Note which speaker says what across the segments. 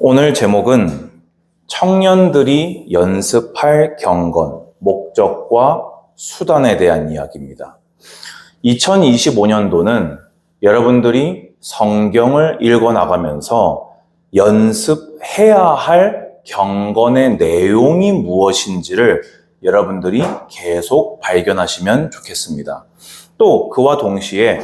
Speaker 1: 오늘 제목은 청년들이 연습할 경건, 목적과 수단에 대한 이야기입니다. 2025년도는 여러분들이 성경을 읽어나가면서 연습해야 할 경건의 내용이 무엇인지를 여러분들이 계속 발견하시면 좋겠습니다. 또 그와 동시에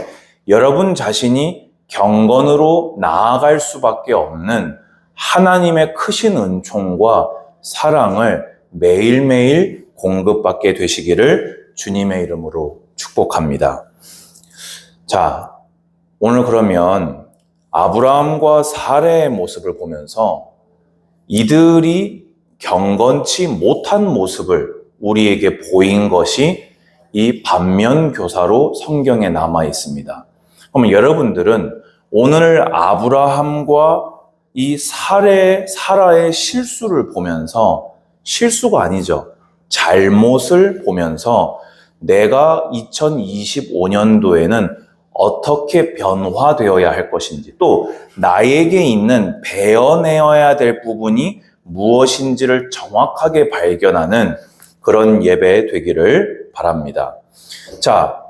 Speaker 1: 여러분 자신이 경건으로 나아갈 수밖에 없는 하나님의 크신 은총과 사랑을 매일매일 공급받게 되시기를 주님의 이름으로 축복합니다. 자, 오늘 그러면 아브라함과 사레의 모습을 보면서 이들이 경건치 못한 모습을 우리에게 보인 것이 이 반면교사로 성경에 남아 있습니다. 그러면 여러분들은 오늘 아브라함과 이 사라의 실수를 보면서, 실수가 아니죠, 잘못을 보면서 내가 2025년도에는 어떻게 변화되어야 할 것인지, 또 나에게 있는 베어내어야 될 부분이 무엇인지를 정확하게 발견하는 그런 예배 되기를 바랍니다. 자,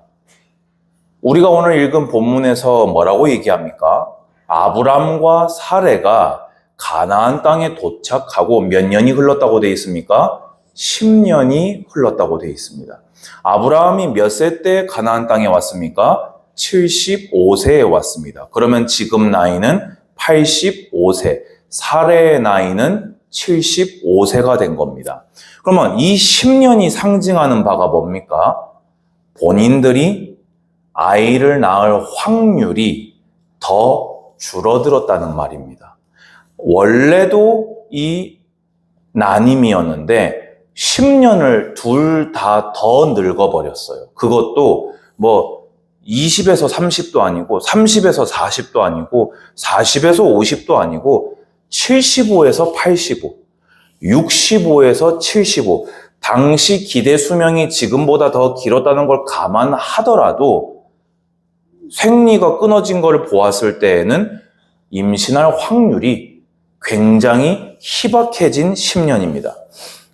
Speaker 1: 우리가 오늘 읽은 본문에서 뭐라고 얘기합니까? 아브람과 사레가 가나안 땅에 도착하고 몇 년이 흘렀다고 되어 있습니까? 10년이 흘렀다고 되어 있습니다. 아브라함이 몇 세 때 가나안 땅에 왔습니까? 75세에 왔습니다. 그러면 지금 나이는 85세, 사레의 나이는 75세가 된 겁니다. 그러면 이 10년이 상징하는 바가 뭡니까? 본인들이 아이를 낳을 확률이 더 줄어들었다는 말입니다. 원래도 이 난임이었는데 10년을 둘 다 더 늙어버렸어요. 그것도 뭐 20에서 30도 아니고 30에서 40도 아니고 40에서 50도 아니고 75에서 85, 65에서 75. 당시 기대 수명이 지금보다 더 길었다는 걸 감안하더라도 생리가 끊어진 걸 보았을 때에는 임신할 확률이 굉장히 희박해진 10년입니다.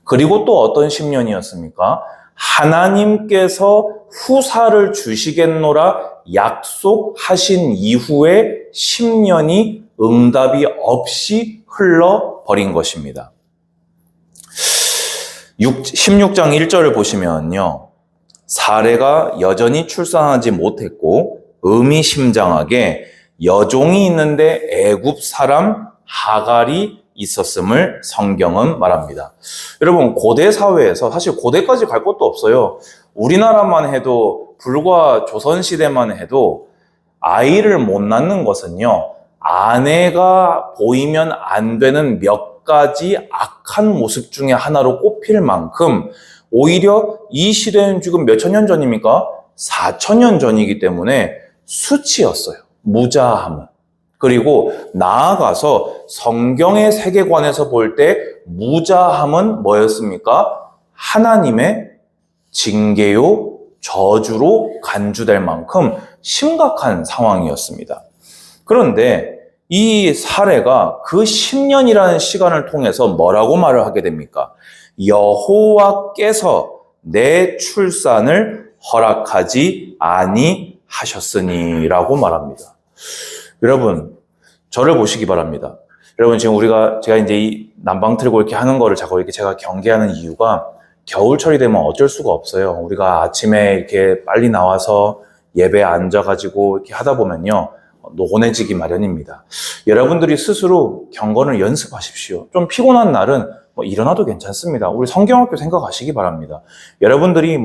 Speaker 1: 그리고 또 어떤 10년이었습니까? 하나님께서 후사를 주시겠노라 약속하신 이후에 10년이 응답이 없이 흘러버린 것입니다. 16장 1절을 보시면요, 사레가 여전히 출산하지 못했고 의미심장하게 여종이 있는데 애굽 사람 하갈이 있었음을 성경은 말합니다. 여러분, 고대 사회에서 사실 고대까지 갈 것도 없어요. 우리나라만 해도 불과 조선시대만 해도 아이를 못 낳는 것은요, 아내가 보이면 안 되는 몇 가지 악한 모습 중에 하나로 꼽힐 만큼, 오히려 이 시대는 지금 몇천 년 전입니까? 4,000년 전이기 때문에 수치였어요. 무자함은. 그리고 나아가서 성경의 세계관에서 볼 때 무자함은 뭐였습니까? 하나님의 징계요, 저주로 간주될 만큼 심각한 상황이었습니다. 그런데 이 사례가 그 10년이라는 시간을 통해서 뭐라고 말을 하게 됩니까? 여호와께서 내 출산을 허락하지 아니하셨으니라고 말합니다. 여러분, 저를 보시기 바랍니다. 여러분, 지금 제가 이제 이 난방 틀고 이렇게 하는 거를 자꾸 이렇게 제가 경계하는 이유가, 겨울철이 되면 어쩔 수가 없어요. 우리가 아침에 이렇게 빨리 나와서 예배에 앉아가지고 이렇게 하다 보면요, 노곤해지기 마련입니다. 여러분들이 스스로 경건을 연습하십시오. 좀 피곤한 날은 일어나도 괜찮습니다. 우리 성경학교 생각하시기 바랍니다. 여러분들이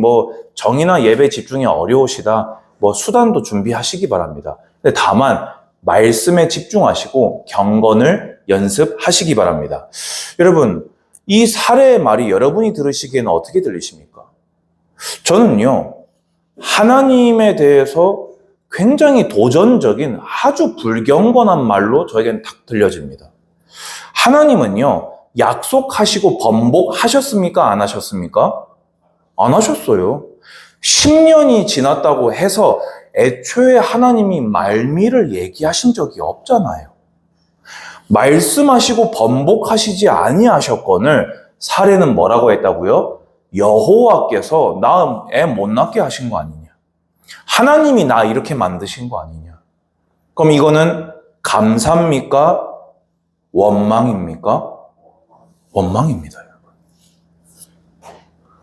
Speaker 1: 정이나 예배 집중이 어려우시다, 수단도 준비하시기 바랍니다. 근데 다만 말씀에 집중하시고 경건을 연습하시기 바랍니다. 여러분, 이 사례의 말이 여러분이 들으시기에는 어떻게 들리십니까? 저는요, 하나님에 대해서 굉장히 도전적인 아주 불경건한 말로 저에게는 딱 들려집니다. 하나님은요, 약속하시고 번복하셨습니까? 안 하셨습니까? 안 하셨어요. 10년이 지났다고 해서 애초에 하나님이 말미를 얘기하신 적이 없잖아요. 말씀하시고 번복하시지 아니하셨거늘 사례는 뭐라고 했다고요? 여호와께서 나 애 못 낳게 하신 거 아니냐. 하나님이 나 이렇게 만드신 거 아니냐. 그럼 이거는 감사입니까? 원망입니까? 원망입니다. 여러분.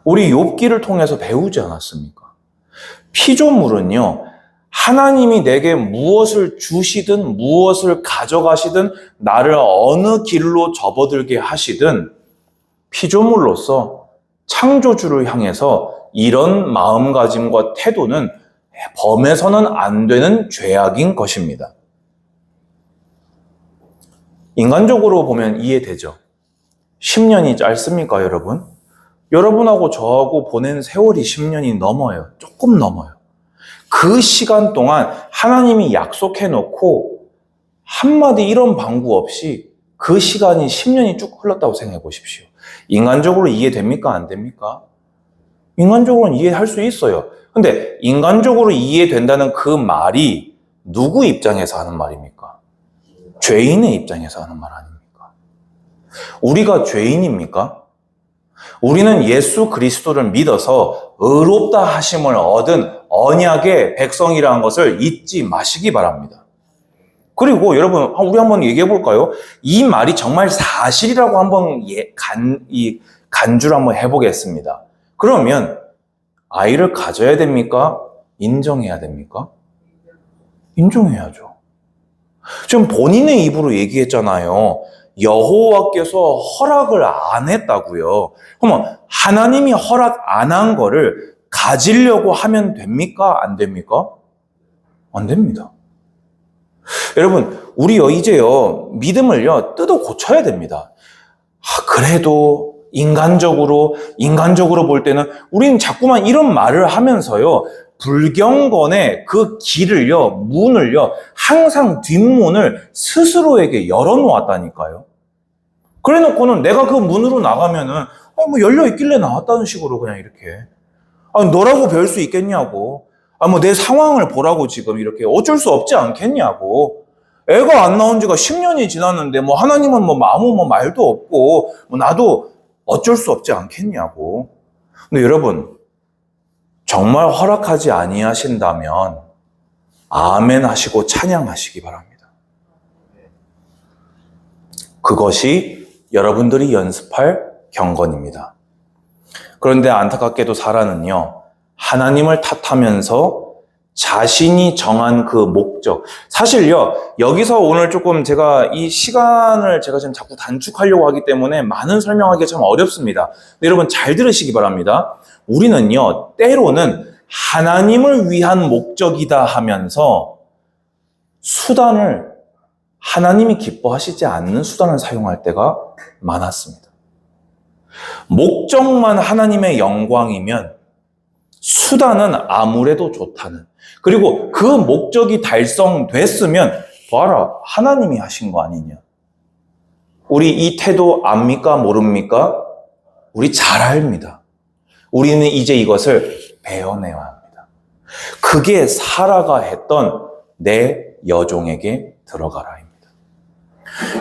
Speaker 1: 우리 욥기를 통해서 배우지 않았습니까? 피조물은요, 하나님이 내게 무엇을 주시든 무엇을 가져가시든 나를 어느 길로 접어들게 하시든 피조물로서 창조주를 향해서 이런 마음가짐과 태도는 범해서는 안 되는 죄악인 것입니다. 인간적으로 보면 이해되죠? 10년이 짧습니까, 여러분? 여러분하고 저하고 보낸 세월이 10년이 넘어요. 조금 넘어요. 그 시간 동안 하나님이 약속해 놓고 한마디 이런 방구 없이 그 시간이 10년이 쭉 흘렀다고 생각해 보십시오. 인간적으로 이해됩니까? 안 됩니까? 인간적으로는 이해할 수 있어요. 근데 인간적으로 이해된다는 그 말이 누구 입장에서 하는 말입니까? 죄인의 입장에서 하는 말 아닙니까? 우리가 죄인입니까? 우리는 예수 그리스도를 믿어서 의롭다 하심을 얻은 언약의 백성이라는 것을 잊지 마시기 바랍니다. 그리고 여러분, 우리 한번 얘기해 볼까요? 이 말이 정말 사실이라고 한번 간주를 한번 해보겠습니다. 그러면 아이를 가져야 됩니까? 인정해야 됩니까? 인정해야죠. 지금 본인의 입으로 얘기했잖아요. 여호와께서 허락을 안 했다고요. 그러면 하나님이 허락 안 한 거를 가지려고 하면 됩니까? 안 됩니까? 안 됩니다. 여러분, 우리 이제요, 믿음을요, 뜯어 고쳐야 됩니다. 그래도 인간적으로 볼 때는 우리는 자꾸만 이런 말을 하면서요, 불경건의 그 길을요, 문을요, 항상 뒷문을 스스로에게 열어놓았다니까요. 그래 놓고는 내가 그 문으로 나가면은, 뭐 열려있길래 나왔다는 식으로 그냥 이렇게. 너라고 배울 수 있겠냐고. 뭐 내 상황을 보라고 지금 이렇게 어쩔 수 없지 않겠냐고. 애가 안 나온 지가 10년이 지났는데, 뭐 하나님은 뭐 아무 뭐 말도 없고, 뭐 나도 어쩔 수 없지 않겠냐고. 근데 여러분, 정말 허락하지 아니하신다면 아멘 하시고 찬양하시기 바랍니다. 그것이 여러분들이 연습할 경건입니다. 그런데 안타깝게도 사라는요, 하나님을 탓하면서 자신이 정한 그 목적. 사실요, 여기서 오늘 조금 제가 이 시간을 제가 지금 자꾸 단축하려고 하기 때문에 많은 설명하기가 참 어렵습니다. 근데 여러분 잘 들으시기 바랍니다. 우리는요, 때로는 하나님을 위한 목적이다 하면서 수단을 하나님이 기뻐하시지 않는 수단을 사용할 때가 많았습니다. 목적만 하나님의 영광이면 수단은 아무래도 좋다는, 그리고 그 목적이 달성됐으면 봐라, 하나님이 하신 거 아니냐. 우리 이 태도 압니까? 모릅니까? 우리 잘 압니다. 우리는 이제 이것을 배워내야 합니다. 그게 사라가 했던 내 여종에게 들어가라입니다.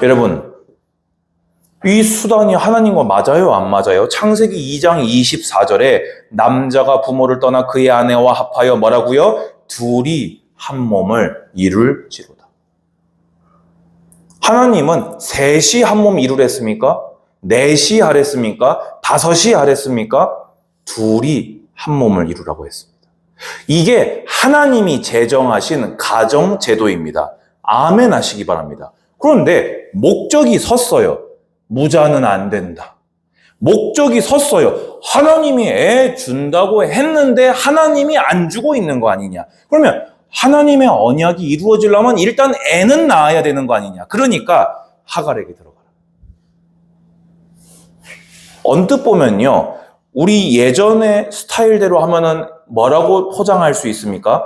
Speaker 1: 여러분, 이 수단이 하나님과 맞아요? 안 맞아요? 창세기 2장 24절에 남자가 부모를 떠나 그의 아내와 합하여 뭐라고요? 둘이 한 몸을 이룰지로다. 하나님은 셋이 한 몸 이루랬습니까? 넷이 하랬습니까? 다섯이 하랬습니까? 둘이 한 몸을 이루라고 했습니다. 이게 하나님이 제정하신 가정 제도입니다. 아멘 하시기 바랍니다. 그런데 목적이 섰어요. 무자는 안 된다. 목적이 섰어요. 하나님이 애 준다고 했는데 하나님이 안 주고 있는 거 아니냐. 그러면 하나님의 언약이 이루어지려면 일단 애는 낳아야 되는 거 아니냐. 그러니까 하갈에게 들어가라. 언뜻 보면요, 우리 예전의 스타일대로 하면은 뭐라고 포장할 수 있습니까?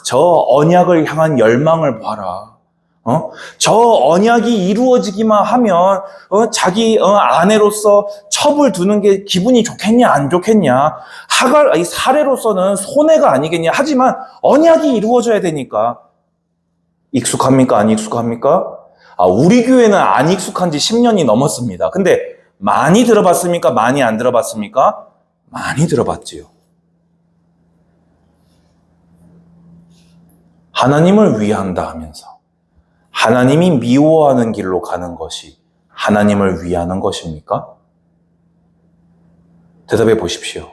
Speaker 1: 저 언약을 향한 열망을 봐라. 저 언약이 이루어지기만 하면 자기 아내로서 첩을 두는 게 기분이 좋겠냐 안 좋겠냐. 하갈 이 사례로서는 손해가 아니겠냐. 하지만 언약이 이루어져야 되니까. 익숙합니까? 안 익숙합니까? 우리 교회는 안 익숙한 지 10년이 넘었습니다. 근데 많이 들어봤습니까? 많이 안 들어봤습니까? 많이 들어봤지요. 하나님을 위한다 하면서 하나님이 미워하는 길로 가는 것이 하나님을 위하는 것입니까? 대답해 보십시오.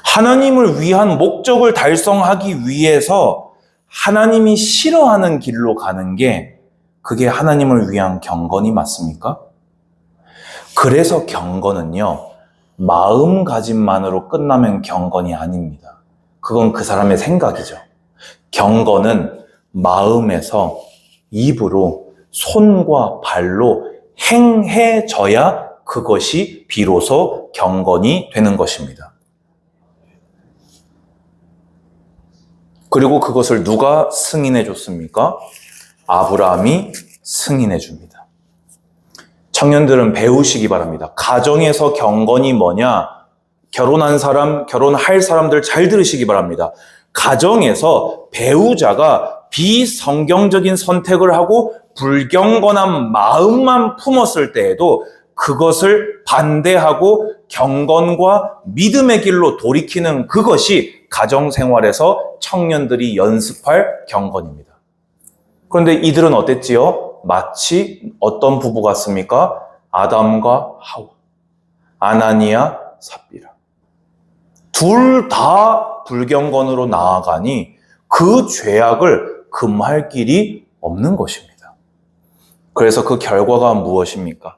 Speaker 1: 하나님을 위한 목적을 달성하기 위해서 하나님이 싫어하는 길로 가는 게 그게 하나님을 위한 경건이 맞습니까? 그래서 경건은요, 마음가짐만으로 끝나면 경건이 아닙니다. 그건 그 사람의 생각이죠. 경건은 마음에서 입으로 손과 발로 행해져야 그것이 비로소 경건이 되는 것입니다. 그리고 그것을 누가 승인해 줬습니까? 아브라함이 승인해 줍니다. 청년들은 배우시기 바랍니다. 가정에서 경건이 뭐냐? 결혼한 사람, 결혼할 사람들 잘 들으시기 바랍니다. 가정에서 배우자가 비성경적인 선택을 하고 불경건한 마음만 품었을 때에도 그것을 반대하고 경건과 믿음의 길로 돌이키는 그것이 가정생활에서 청년들이 연습할 경건입니다. 그런데 이들은 어땠지요? 마치 어떤 부부 같습니까? 아담과 하와, 아나니아, 삽비라. 둘 다 불경건으로 나아가니 그 죄악을 금할 길이 없는 것입니다. 그래서 그 결과가 무엇입니까?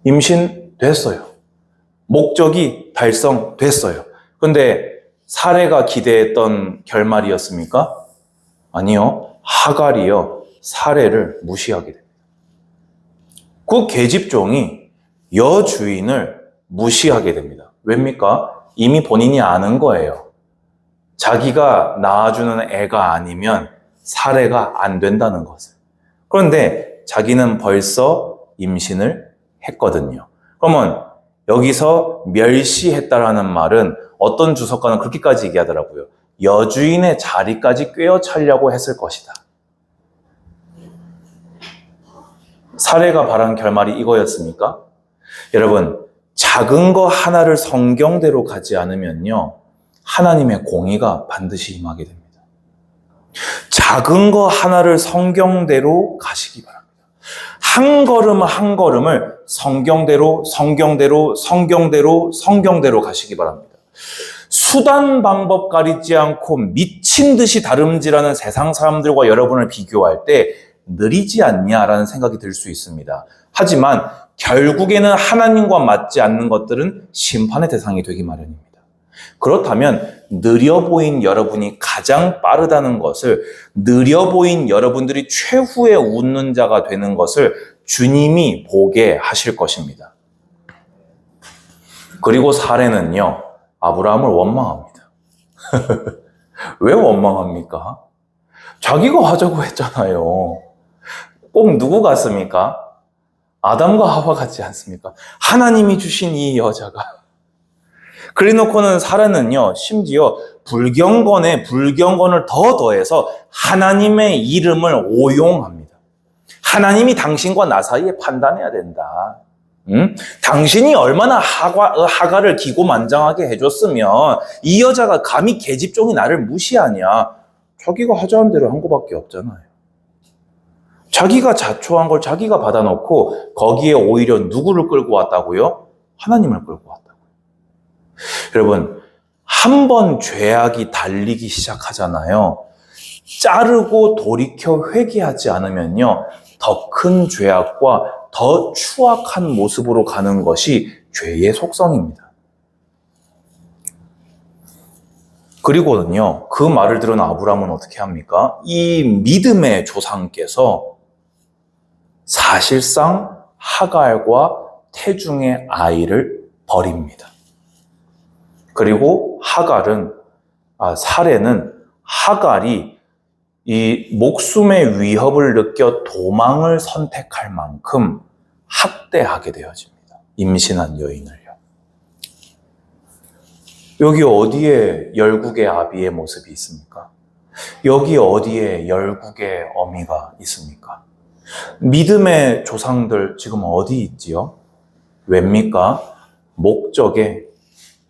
Speaker 1: 임신됐어요. 목적이 달성됐어요. 그런데 사레가 기대했던 결말이었습니까? 아니요. 하갈이요. 사레를 무시하게 됩니다. 그 계집종이 여주인을 무시하게 됩니다. 왜입니까? 이미 본인이 아는 거예요. 자기가 낳아주는 애가 아니면 사례가 안 된다는 것을. 그런데 자기는 벌써 임신을 했거든요. 그러면 여기서 멸시했다라는 말은 어떤 주석가는 그렇게까지 얘기하더라고요. 여주인의 자리까지 꿰어차려고 했을 것이다. 사례가 바란 결말이 이거였습니까? 여러분, 작은 거 하나를 성경대로 가지 않으면요, 하나님의 공의가 반드시 임하게 됩니다. 작은 거 하나를 성경대로 가시기 바랍니다. 한 걸음 한 걸음을 성경대로 가시기 바랍니다. 수단 방법 가리지 않고 미친 듯이 다름질하는 세상 사람들과 여러분을 비교할 때 느리지 않냐라는 생각이 들 수 있습니다. 하지만 결국에는 하나님과 맞지 않는 것들은 심판의 대상이 되기 마련입니다. 그렇다면 느려 보인 여러분이 가장 빠르다는 것을, 느려 보인 여러분들이 최후의 웃는 자가 되는 것을 주님이 보게 하실 것입니다. 그리고 사례는요, 아브라함을 원망합니다. 왜 원망합니까? 자기가 하자고 했잖아요. 꼭 누구 같습니까? 아담과 하와 같지 않습니까? 하나님이 주신 이 여자가. 그래놓고는 사라는요, 심지어 불경건을 더 더해서 하나님의 이름을 오용합니다. 하나님이 당신과 나 사이에 판단해야 된다. 당신이 얼마나 하가를 기고만장하게 해줬으면 이 여자가 감히 계집종이 나를 무시하냐. 자기가 하자는 대로 한 것밖에 없잖아요. 자기가 자초한 걸 자기가 받아놓고 거기에 오히려 누구를 끌고 왔다고요? 하나님을 끌고 왔다고요. 여러분, 한 번 죄악이 달리기 시작하잖아요. 자르고 돌이켜 회개하지 않으면요, 더 큰 죄악과 더 추악한 모습으로 가는 것이 죄의 속성입니다. 그리고는요, 그 말을 들은 아브라함은 어떻게 합니까? 이 믿음의 조상께서 사실상 하갈과 태중의 아이를 버립니다. 그리고 사레는 하갈이 이 목숨의 위협을 느껴 도망을 선택할 만큼 학대하게 되어집니다. 임신한 여인을요. 여기 어디에 열국의 아비의 모습이 있습니까? 여기 어디에 열국의 어미가 있습니까? 믿음의 조상들 지금 어디 있지요? 왜입니까? 목적에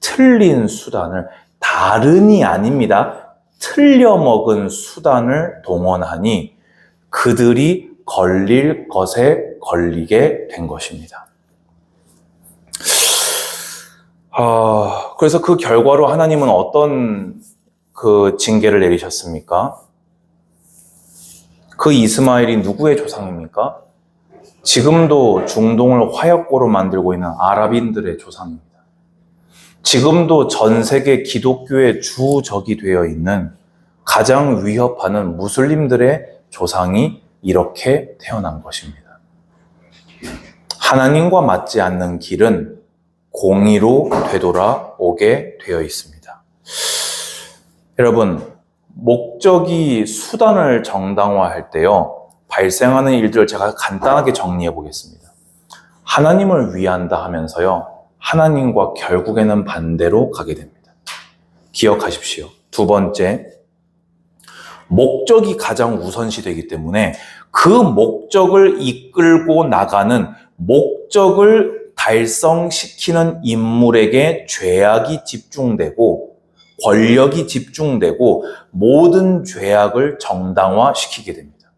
Speaker 1: 틀린 수단을, 다른이 아닙니다. 틀려먹은 수단을 동원하니 그들이 걸릴 것에 걸리게 된 것입니다. 그래서 그 결과로 하나님은 어떤 그 징계를 내리셨습니까? 그 이스마엘이 누구의 조상입니까? 지금도 중동을 화약고로 만들고 있는 아랍인들의 조상입니다. 지금도 전 세계 기독교의 주적이 되어 있는 가장 위협하는 무슬림들의 조상이 이렇게 태어난 것입니다. 하나님과 맞지 않는 길은 공의로 되돌아오게 되어 있습니다. 여러분, 목적이 수단을 정당화할 때요, 발생하는 일들을 제가 간단하게 정리해 보겠습니다. 하나님을 위한다 하면서요, 하나님과 결국에는 반대로 가게 됩니다. 기억하십시오. 두 번째, 목적이 가장 우선시 되기 때문에 그 목적을 이끌고 나가는, 목적을 달성시키는 인물에게 죄악이 집중되고 권력이 집중되고 모든 죄악을 정당화시키게 됩니다.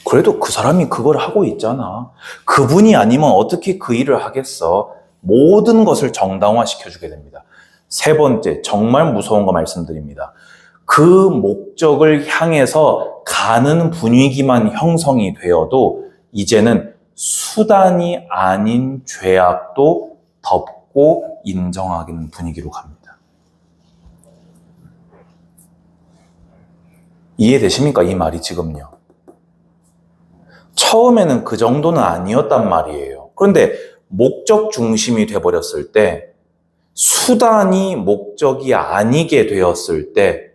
Speaker 1: 그래도 그 사람이 그걸 하고 있잖아. 그분이 아니면 어떻게 그 일을 하겠어? 모든 것을 정당화시켜주게 됩니다. 세 번째, 정말 무서운 거 말씀드립니다. 그 목적을 향해서 가는 분위기만 형성이 되어도 이제는 수단이 아닌 죄악도 덮고 인정하는 분위기로 갑니다. 이해되십니까? 이 말이 지금요. 처음에는 그 정도는 아니었단 말이에요. 그런데 목적 중심이 돼버렸을 때, 수단이 목적이 아니게 되었을 때,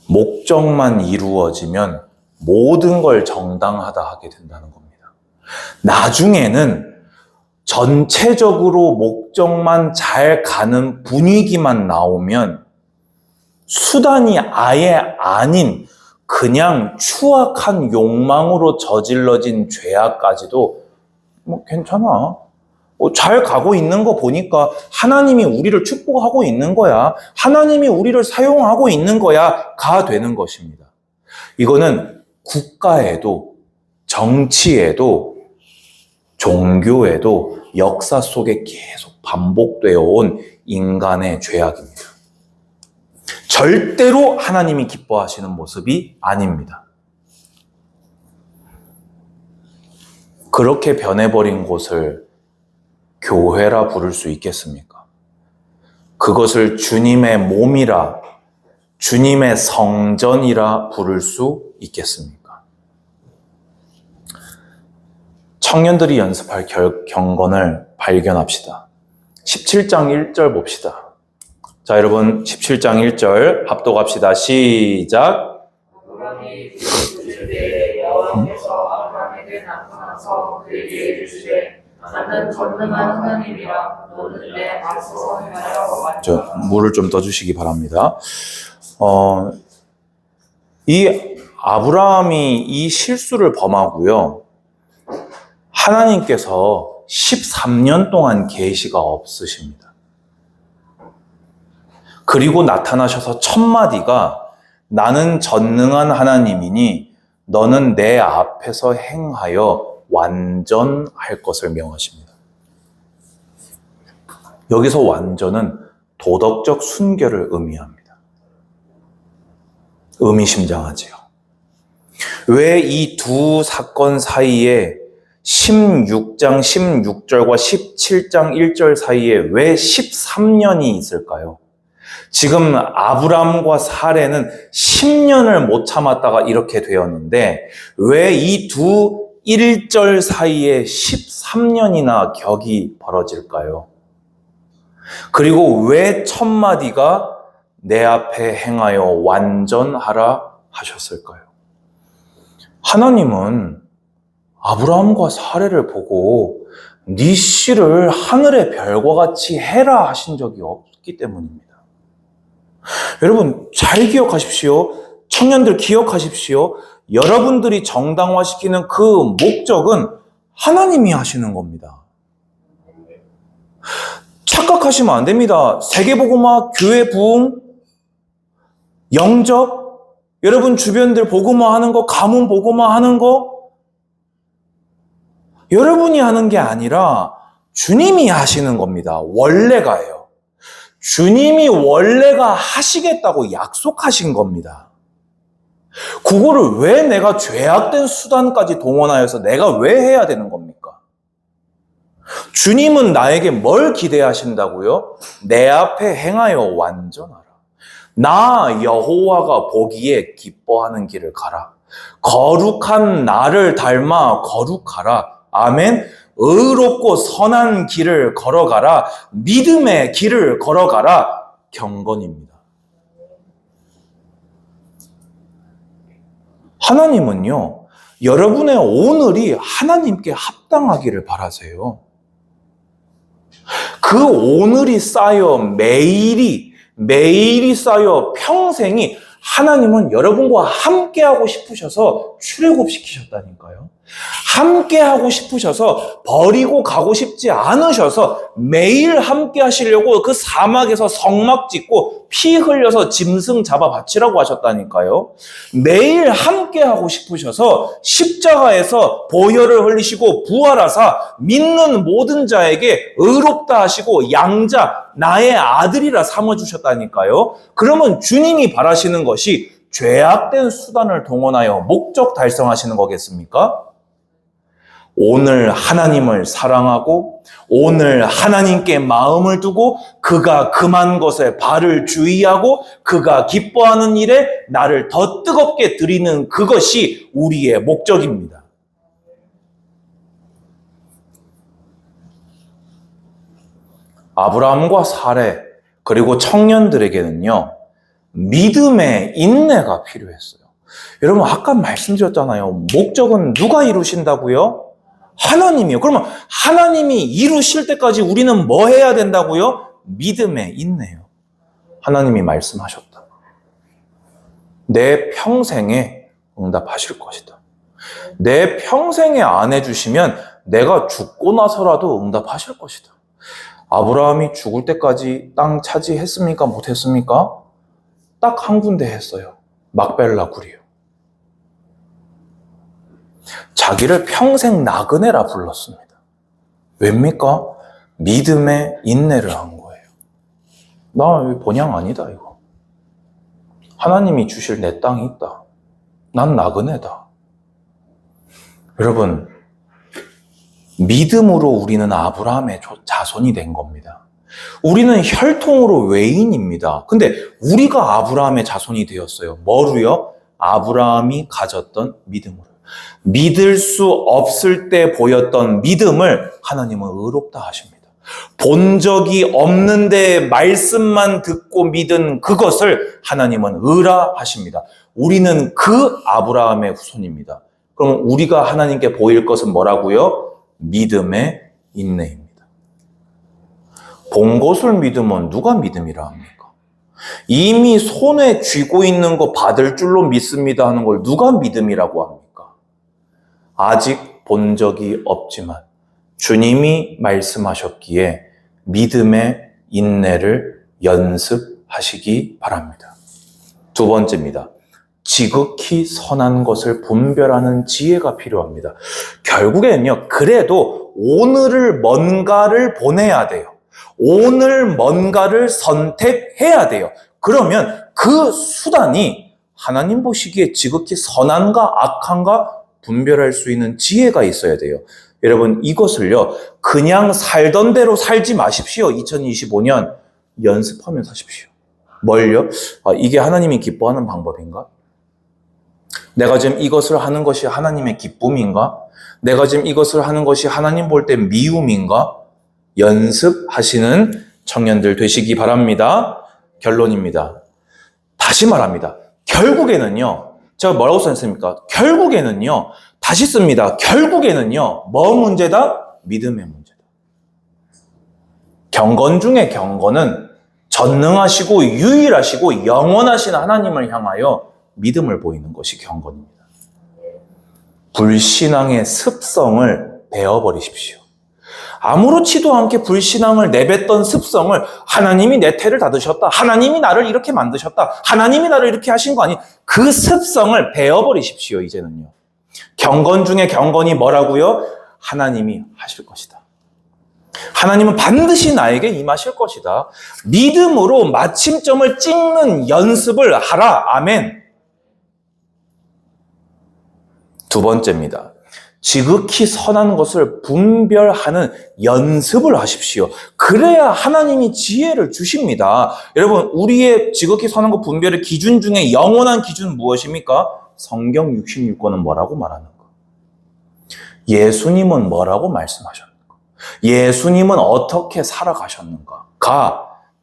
Speaker 1: 목적만 이루어지면 모든 걸 정당하다 하게 된다는 겁니다. 나중에는 전체적으로 목적만 잘 가는 분위기만 나오면 수단이 아예 아닌 그냥 추악한 욕망으로 저질러진 죄악까지도 괜찮아. 잘 가고 있는 거 보니까 하나님이 우리를 축복하고 있는 거야. 하나님이 우리를 사용하고 있는 거야. 가 되는 것입니다. 이거는 국가에도, 정치에도, 종교에도 역사 속에 계속 반복되어 온 인간의 죄악입니다. 절대로 하나님이 기뻐하시는 모습이 아닙니다. 그렇게 변해버린 곳을 교회라 부를 수 있겠습니까? 그것을 주님의 몸이라, 주님의 성전이라 부를 수 있겠습니까? 청년들이 연습할 경건을 발견합시다. 17장 1절 봅시다. 자, 여러분 17장 1절 합독합시다. 시작.
Speaker 2: 아브라함이 죽을 때에 여호와께서 아브라함에게 나타나서 그에게 이르시되 나는 전능한 하나님이라 너는 내 앞에서 행하여
Speaker 1: 저 물을 좀 떠주시기 바랍니다. 이 아브라함이 이 실수를 범하고요, 하나님께서 13년 동안 계시가 없으십니다. 그리고 나타나셔서 첫 마디가 나는 전능한 하나님이니 너는 내 앞에서 행하여 완전할 것을 명하십니다. 여기서 완전은 도덕적 순결을 의미합니다. 의미심장하지요. 왜 이 두 사건 사이에 16장 16절과 17장 1절 사이에 왜 13년이 있을까요? 지금 아브람과 사레는 10년을 못 참았다가 이렇게 되었는데 왜 이 두 1절 사이에 13년이나 격이 벌어질까요? 그리고 왜 첫 마디가 내 앞에 행하여 완전하라 하셨을까요? 하나님은 아브라함과 사레를 보고 네 씨를 하늘의 별과 같이 해라 하신 적이 없기 때문입니다. 여러분 잘 기억하십시오. 청년들 기억하십시오. 여러분들이 정당화시키는 그 목적은 하나님이 하시는 겁니다. 착각하시면 안 됩니다. 세계복음화, 교회 부흥, 영접, 여러분 주변들 복음화 하는 거, 가문 복음화 하는 거 여러분이 하는 게 아니라 주님이 하시는 겁니다. 원래가요. 주님이 원래가 하시겠다고 약속하신 겁니다. 그거를 왜 내가 죄악된 수단까지 동원하여서 내가 왜 해야 되는 겁니까? 주님은 나에게 뭘 기대하신다고요? 내 앞에 행하여 완전하라. 나 여호와가 보기에 기뻐하는 길을 가라. 거룩한 나를 닮아 거룩하라. 아멘. 의롭고 선한 길을 걸어가라. 믿음의 길을 걸어가라. 경건입니다. 하나님은요, 여러분의 오늘이 하나님께 합당하기를 바라세요. 그 오늘이 쌓여 매일이 쌓여 평생이 하나님은 여러분과 함께하고 싶으셔서 출애굽시키셨다니까요. 함께하고 싶으셔서 버리고 가고 싶지 않으셔서 매일 함께 하시려고 그 사막에서 성막 짓고 피 흘려서 짐승 잡아 바치라고 하셨다니까요. 매일 함께하고 싶으셔서 십자가에서 보혈을 흘리시고 부활하사 믿는 모든 자에게 의롭다 하시고 양자 나의 아들이라 삼아주셨다니까요. 그러면 주님이 바라시는 것이 죄악된 수단을 동원하여 목적 달성하시는 거겠습니까? 오늘 하나님을 사랑하고 오늘 하나님께 마음을 두고 그가 금한 것에 발을 주의하고 그가 기뻐하는 일에 나를 더 뜨겁게 드리는 그것이 우리의 목적입니다. 아브라함과 사레 그리고 청년들에게는요, 믿음의 인내가 필요했어요. 여러분 아까 말씀드렸잖아요. 목적은 누가 이루신다고요? 하나님이요. 그러면 하나님이 이루실 때까지 우리는 뭐 해야 된다고요? 믿음의 인내요. 하나님이 말씀하셨다. 내 평생에 응답하실 것이다. 내 평생에 안 해주시면 내가 죽고 나서라도 응답하실 것이다. 아브라함이 죽을 때까지 땅 차지했습니까? 못했습니까? 딱 한 군데 했어요. 막벨라 구리요. 자기를 평생 나그네라 불렀습니다. 왜입니까? 믿음의 인내를 한 거예요. 나 본향 아니다 이거. 하나님이 주실 내 땅이 있다. 난 나그네다. 여러분, 믿음으로 우리는 아브라함의 자손이 된 겁니다. 우리는 혈통으로 외인입니다. 근데 우리가 아브라함의 자손이 되었어요. 뭐로요? 아브라함이 가졌던 믿음으로. 믿을 수 없을 때 보였던 믿음을 하나님은 의롭다 하십니다. 본 적이 없는데 말씀만 듣고 믿은 그것을 하나님은 의라 하십니다. 우리는 그 아브라함의 후손입니다. 그럼 우리가 하나님께 보일 것은 뭐라고요? 믿음의 인내입니다. 본 것을 믿으면 누가 믿음이라 합니까? 이미 손에 쥐고 있는 거 받을 줄로 믿습니다 하는 걸 누가 믿음이라고 합니까? 아직 본 적이 없지만 주님이 말씀하셨기에 믿음의 인내를 연습하시기 바랍니다. 두 번째입니다. 지극히 선한 것을 분별하는 지혜가 필요합니다. 결국에는요, 그래도 오늘을 뭔가를 보내야 돼요. 오늘 뭔가를 선택해야 돼요. 그러면 그 수단이 하나님 보시기에 지극히 선한가 악한가 분별할 수 있는 지혜가 있어야 돼요. 여러분 이것을요, 그냥 살던 대로 살지 마십시오. 2025년 연습하며 사십시오. 뭘요? 이게 하나님이 기뻐하는 방법인가? 내가 지금 이것을 하는 것이 하나님의 기쁨인가? 내가 지금 이것을 하는 것이 하나님 볼 때 미움인가? 연습하시는 청년들 되시기 바랍니다. 결론입니다. 다시 말합니다. 결국에는요, 제가 뭐라고 썼습니까? 결국에는요, 다시 씁니다. 결국에는요, 뭐 문제다? 믿음의 문제다. 경건 중에 경건은 전능하시고 유일하시고 영원하신 하나님을 향하여 믿음을 보이는 것이 경건입니다. 불신앙의 습성을 베어버리십시오. 아무렇지도 않게 불신앙을 내뱉던 습성을 하나님이 내 태를 닫으셨다. 하나님이 나를 이렇게 만드셨다. 하나님이 나를 이렇게 하신 거 아니? 그 습성을 베어버리십시오, 이제는요. 경건 중에 경건이 뭐라고요? 하나님이 하실 것이다. 하나님은 반드시 나에게 임하실 것이다. 믿음으로 마침점을 찍는 연습을 하라. 아멘. 두 번째입니다. 지극히 선한 것을 분별하는 연습을 하십시오. 그래야 하나님이 지혜를 주십니다. 여러분, 우리의 지극히 선한 것 분별의 기준 중에 영원한 기준은 무엇입니까? 성경 66권은 뭐라고 말하는가? 예수님은 뭐라고 말씀하셨는가? 예수님은 어떻게 살아가셨는가?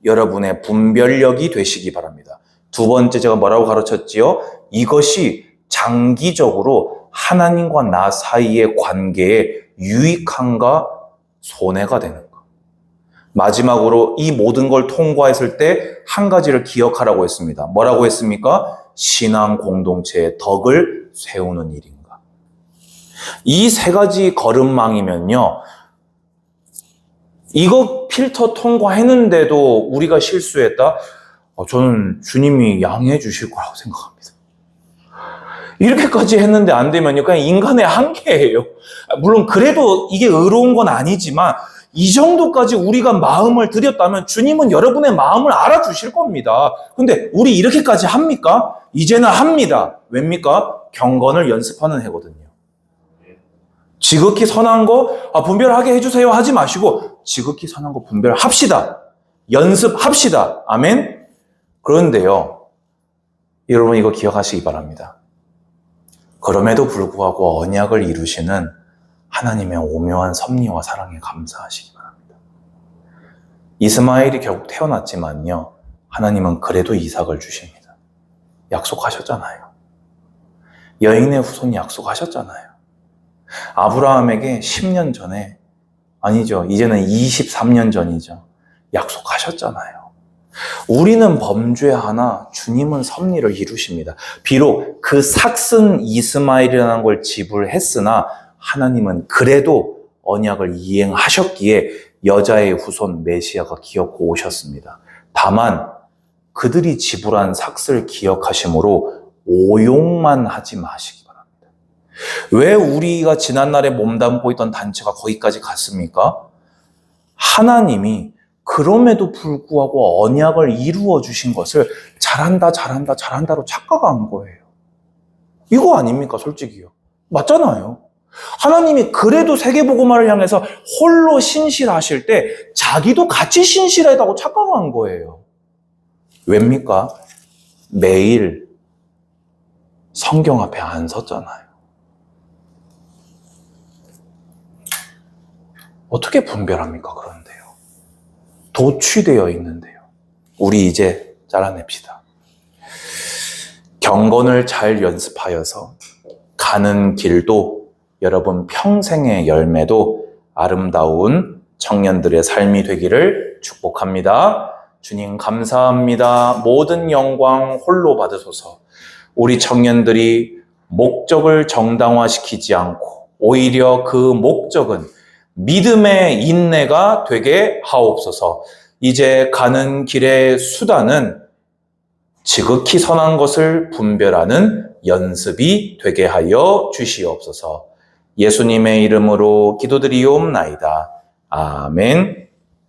Speaker 1: 여러분의 분별력이 되시기 바랍니다. 두 번째 제가 뭐라고 가르쳤지요? 이것이 장기적으로 하나님과 나 사이의 관계에 유익한가 손해가 되는가. 마지막으로 이 모든 걸 통과했을 때 한 가지를 기억하라고 했습니다. 뭐라고 했습니까? 신앙 공동체의 덕을 세우는 일인가. 이 세 가지 걸음망이면요, 이거 필터 통과했는데도 우리가 실수했다? 저는 주님이 양해해 주실 거라고 생각합니다. 이렇게까지 했는데 안 되면요, 그냥 인간의 한계예요. 물론 그래도 이게 의로운 건 아니지만 이 정도까지 우리가 마음을 들였다면 주님은 여러분의 마음을 알아주실 겁니다. 근데 우리 이렇게까지 합니까? 이제는 합니다. 왜입니까? 경건을 연습하는 해거든요. 지극히 선한 거 분별하게 해주세요 하지 마시고 지극히 선한 거 분별합시다. 연습합시다. 아멘? 그런데요, 여러분 이거 기억하시기 바랍니다. 그럼에도 불구하고 언약을 이루시는 하나님의 오묘한 섭리와 사랑에 감사하시기 바랍니다. 이스마엘이 결국 태어났지만요, 하나님은 그래도 이삭을 주십니다. 약속하셨잖아요. 여인의 후손이 약속하셨잖아요. 아브라함에게 10년 전에, 아니죠, 이제는 23년 전이죠, 약속하셨잖아요. 우리는 범죄하나 주님은 섭리를 이루십니다. 비록 그 삭슨 이스마엘이라는 걸 지불했으나 하나님은 그래도 언약을 이행하셨기에 여자의 후손 메시아가 기어코 오셨습니다. 다만 그들이 지불한 삭슬 기억하심으로 오용만 하지 마시기 바랍니다. 왜 우리가 지난날에 몸담고 있던 단체가 거기까지 갔습니까? 하나님이 그럼에도 불구하고 언약을 이루어 주신 것을 잘한다로 착각한 거예요. 이거 아닙니까, 솔직히요? 맞잖아요. 하나님이 그래도 세계복음화를 향해서 홀로 신실하실 때 자기도 같이 신실하다고 착각한 거예요. 왜입니까? 매일 성경 앞에 안 섰잖아요. 어떻게 분별합니까, 그런데요? 도취되어 있는데요. 우리 이제 잘라냅시다. 경건을 잘 연습하여서 가는 길도 여러분 평생의 열매도 아름다운 청년들의 삶이 되기를 축복합니다. 주님 감사합니다. 모든 영광 홀로 받으소서. 우리 청년들이 목적을 정당화시키지 않고 오히려 그 목적은 믿음의 인내가 되게 하옵소서. 이제 가는 길의 수단은 지극히 선한 것을 분별하는 연습이 되게 하여 주시옵소서. 예수님의 이름으로 기도드리옵나이다. 아멘.